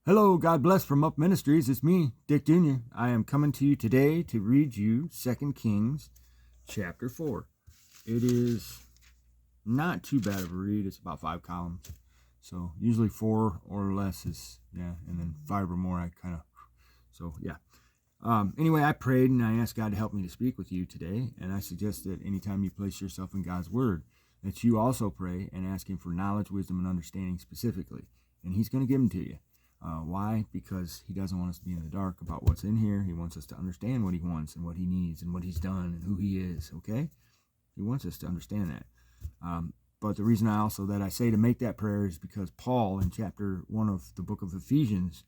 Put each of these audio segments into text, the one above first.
Hello, God bless from Up Ministries. It's me, Dick Jr. I am coming to you today to read you 2 Kings chapter 4. It is not too bad of a read. It's about 5 columns. So usually 4 or less is, and then 5 or more Anyway, I prayed and I asked God to help me to speak with you today. And I suggest that anytime you place yourself in God's Word, that you also pray and ask Him for knowledge, wisdom, and understanding specifically. And He's going to give them to you. Why? Because He doesn't want us to be in the dark about what's in here. He wants us to understand what He wants and what He needs and what He's done and who He is, okay? He wants us to understand that. But the reason I say to make that prayer is because Paul in chapter 1 of the book of Ephesians,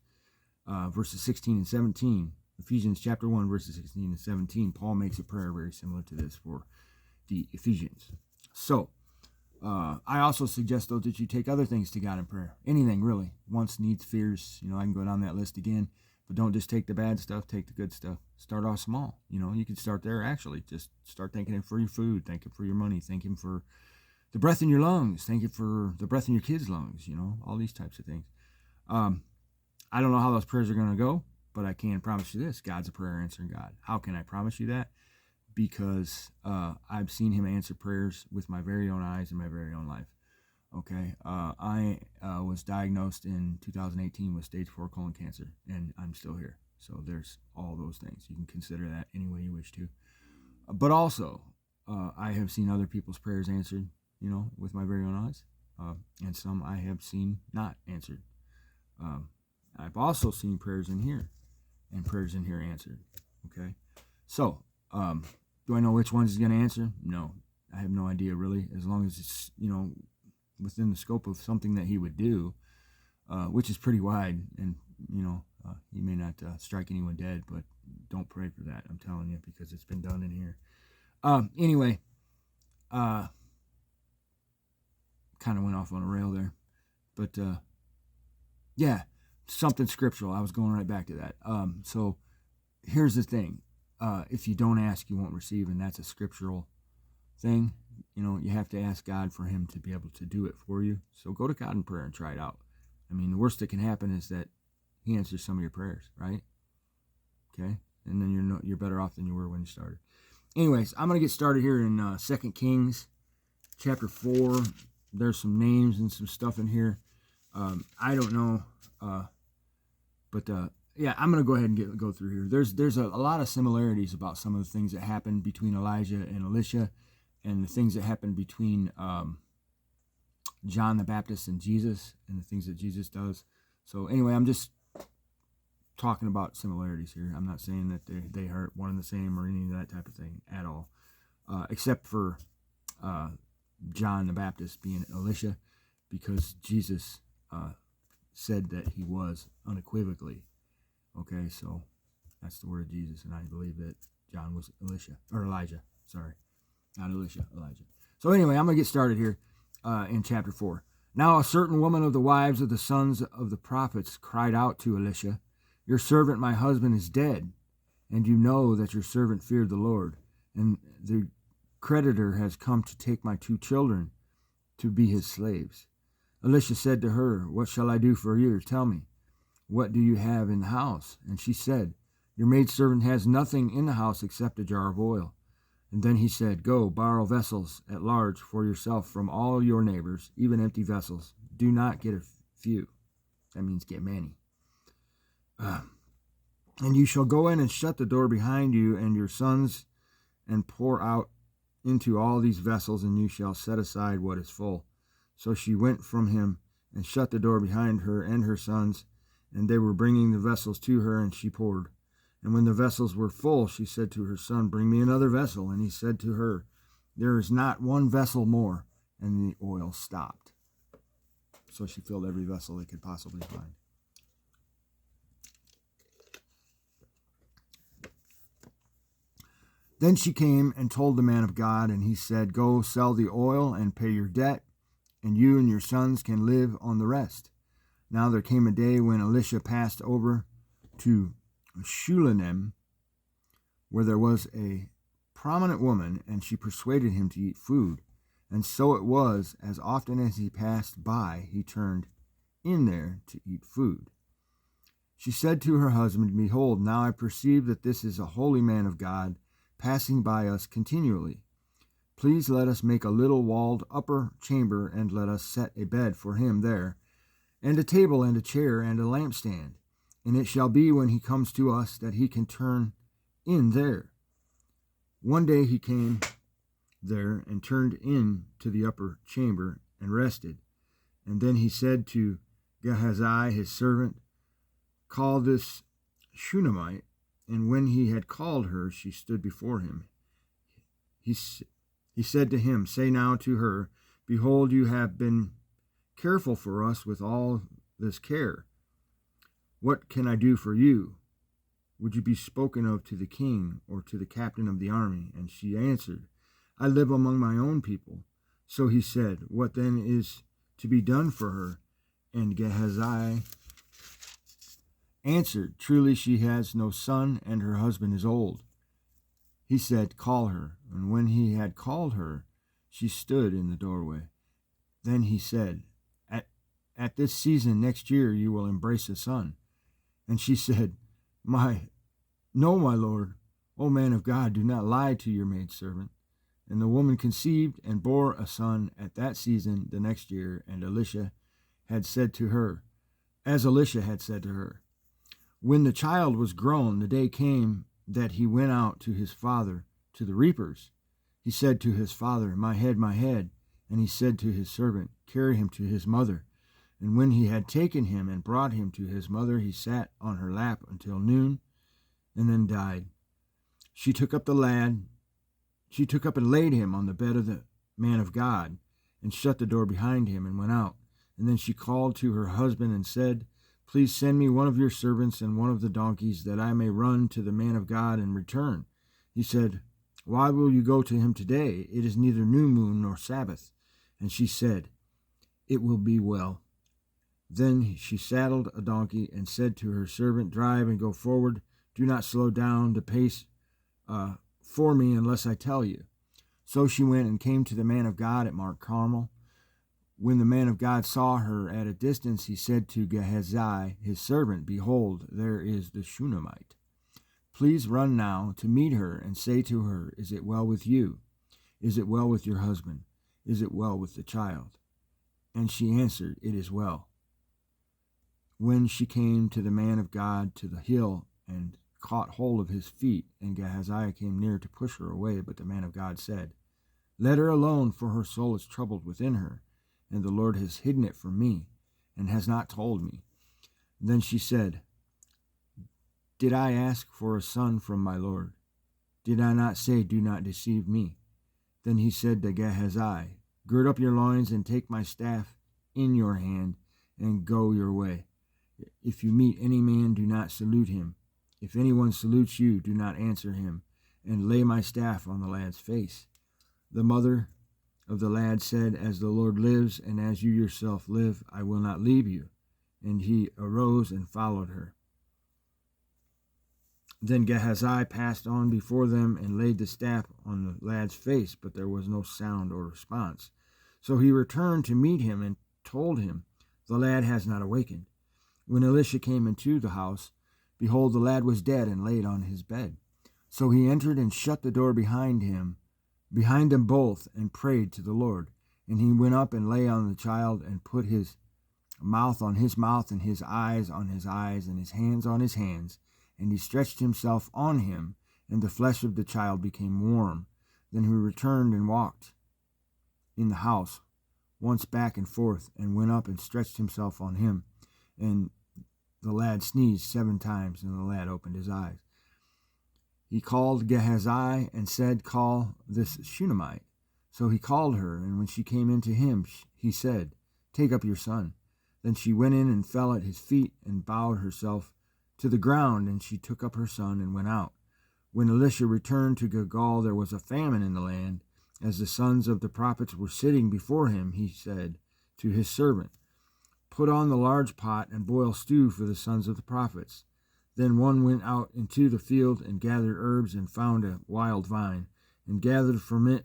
verses 16 and 17, Ephesians chapter 1, verses 16 and 17, Paul makes a prayer very similar to this for the Ephesians. So, I also suggest, though, that you take other things to God in prayer. Anything, really. Wants, needs, fears. I can go down that list again. But don't just take the bad stuff. Take the good stuff. Start off small. You can start there, actually. Just start thanking Him for your food. Thank Him for your money. Thank Him for the breath in your lungs. Thank Him for the breath in your kids' lungs. All these types of things. I don't know how those prayers are going to go, but I can promise you this. God's a prayer answering God. How can I promise you that? Because I've seen Him answer prayers with my very own eyes in my very own life. Okay, I was diagnosed in 2018 with stage 4 colon cancer, and I'm still here. So there's all those things. You can consider that any way you wish to. But also, I have seen other people's prayers answered, with my very own eyes, and some I have seen not answered. I've also seen prayers in here, and prayers in here answered. Okay, so do I know which ones He's going to answer? No, I have no idea really. As long as it's within the scope of something that He would do, which is pretty wide, and He may not strike anyone dead, but don't pray for that. I'm telling you, because it's been done in here. Anyway, kind of went off on a rail there, but something scriptural. I was going right back to that. So here's the thing. If you don't ask, you won't receive, and that's a scriptural thing. You have to ask God for Him to be able to do it for you. So go to God in prayer and try it out. I mean, the worst that can happen is that He answers some of your prayers, right? Okay, and then you're better off than you were when you started. Anyways, I'm gonna get started here in 2 Kings chapter 4. There's some names and some stuff in here. I don't know, but I'm going to go ahead and go through here. There's a lot of similarities about some of the things that happened between Elijah and Elisha, and the things that happened between John the Baptist and Jesus, and the things that Jesus does. So anyway, I'm just talking about similarities here. I'm not saying that they are one and the same or any of that type of thing at all, except for John the Baptist being Elisha, because Jesus said that he was unequivocally. Okay, so that's the word of Jesus, and I believe that John was Elijah. Sorry, not Elisha, Elijah. So anyway, I'm going to get started here in chapter 4. Now a certain woman of the wives of the sons of the prophets cried out to Elisha, "Your servant, my husband, is dead, and you know that your servant feared the Lord, and the creditor has come to take my 2 children to be his slaves." Elisha said to her, "What shall I do for you? Tell me. What do you have in the house?" And she said, "Your maidservant has nothing in the house except a jar of oil." And then he said, "Go, borrow vessels at large for yourself from all your neighbors, even empty vessels. Do not get a few." That means get many. "And you shall go in and shut the door behind you and your sons, and pour out into all these vessels, and you shall set aside what is full." So she went from him and shut the door behind her and her sons, and they were bringing the vessels to her, and she poured. And when the vessels were full, she said to her son, "Bring me another vessel." And he said to her, "There is not one vessel more." And the oil stopped. So she filled every vessel they could possibly find. Then she came and told the man of God, and he said, "Go sell the oil and pay your debt, and you and your sons can live on the rest." Now there came a day when Elisha passed over to Shunem, where there was a prominent woman, and she persuaded him to eat food. And so it was, as often as he passed by, he turned in there to eat food. She said to her husband, Behold, now I perceive that this is a holy man of God, passing by us continually. Please let us make a little walled upper chamber, and let us set a bed for him there, and a table and a chair and a lampstand. And it shall be when he comes to us that he can turn in there. One day he came there and turned in to the upper chamber and rested. And then he said to Gehazi, his servant, Call this Shunammite. And when he had called her, she stood before him. He said to him, Say now to her, Behold, you have been careful for us with all this care. What can I do for you? Would you be spoken of to the king or to the captain of the army? And she answered, I live among my own people. So he said, What then is to be done for her? And Gehazi answered, Truly she has no son, and her husband is old. He said, Call her. And when he had called her, she stood in the doorway. Then he said, At this season next year you will embrace a son. And she said, No, my lord. O man of God, do not lie to your maidservant. And the woman conceived and bore a son at that season the next year. And Elisha had said to her, When the child was grown, the day came that he went out to his father to the reapers. He said to his father, My head, my head. And he said to his servant, Carry him to his mother. And when he had taken him and brought him to his mother, he sat on her lap until noon, and then died. She took up and laid him on the bed of the man of God, and shut the door behind him, and went out. And then she called to her husband and said, Please send me one of your servants and one of the donkeys, that I may run to the man of God and return. He said, Why will you go to him today? It is neither new moon nor Sabbath. And she said, It will be well. Then she saddled a donkey and said to her servant, Drive and go forward. Do not slow down the pace for me unless I tell you. So she went and came to the man of God at Mount Carmel. When the man of God saw her at a distance, he said to Gehazi, his servant, Behold, there is the Shunammite. Please run now to meet her and say to her, Is it well with you? Is it well with your husband? Is it well with the child? And she answered, It is well. When she came to the man of God to the hill and caught hold of his feet, and Gehazi came near to push her away, but the man of God said, Let her alone, for her soul is troubled within her, and the Lord has hidden it from me, and has not told me. Then she said, Did I ask for a son from my Lord? Did I not say, Do not deceive me? Then he said to Gehazi, Gird up your loins and take my staff in your hand, and go your way. If you meet any man, do not salute him. If anyone salutes you, do not answer him, and lay my staff on the lad's face. The mother of the lad said, As the Lord lives, and as you yourself live, I will not leave you. And he arose and followed her. Then Gehazi passed on before them and laid the staff on the lad's face, but there was no sound or response. So he returned to meet him and told him, The lad has not awakened. When Elisha came into the house, behold, the lad was dead and laid on his bed. So he entered and shut the door behind them both, and prayed to the Lord. And he went up and lay on the child, and put his mouth on his mouth, and his eyes on his eyes, and his hands on his hands. And he stretched himself on him, and the flesh of the child became warm. Then he returned and walked in the house once back and forth, and went up and stretched himself on him. And the lad sneezed 7 times, and the lad opened his eyes. He called Gehazi and said, Call this Shunammite. So he called her, and when she came in to him, he said, Take up your son. Then she went in and fell at his feet and bowed herself to the ground, and she took up her son and went out. When Elisha returned to Gilgal, there was a famine in the land. As the sons of the prophets were sitting before him, he said to his servant, Put on the large pot and boil stew for the sons of the prophets. Then one went out into the field and gathered herbs, and found a wild vine, and gathered from it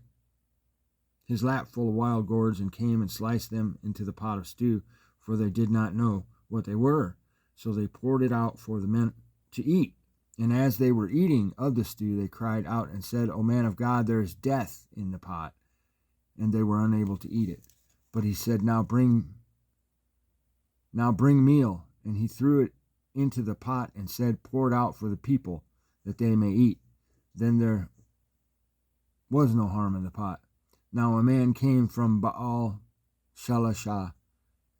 his lap full of wild gourds, and came and sliced them into the pot of stew, for they did not know what they were. So they poured it out for the men to eat. And as they were eating of the stew, they cried out and said, O man of God, there is death in the pot. And they were unable to eat it. But he said, Now bring meal. And he threw it into the pot and said, Pour it out for the people, that they may eat. Then there was no harm in the pot. Now a man came from Baal Shalishah,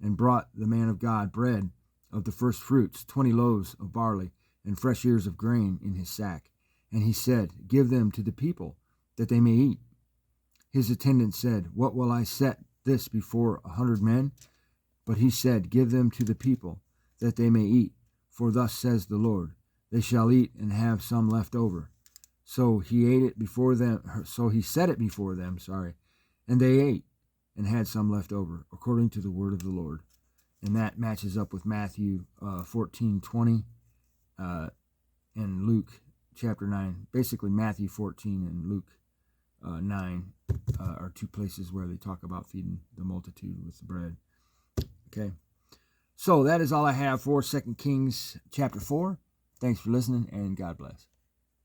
and brought the man of God bread of the first fruits, 20 loaves of barley, and fresh ears of grain in his sack. And he said, Give them to the people, that they may eat. His attendant said, What will I set this before 100 men? But he said, Give them to the people, that they may eat. For thus says the Lord, They shall eat and have some left over. So he ate it before them. So he set it before them, and they ate and had some left over, according to the word of the Lord. And that matches up with Matthew 14:20 and Luke chapter 9. Basically, Matthew 14 and Luke 9 are two places where they talk about feeding the multitude with the bread. Okay, so that is all I have for 2 Kings chapter 4. Thanks for listening, and God bless.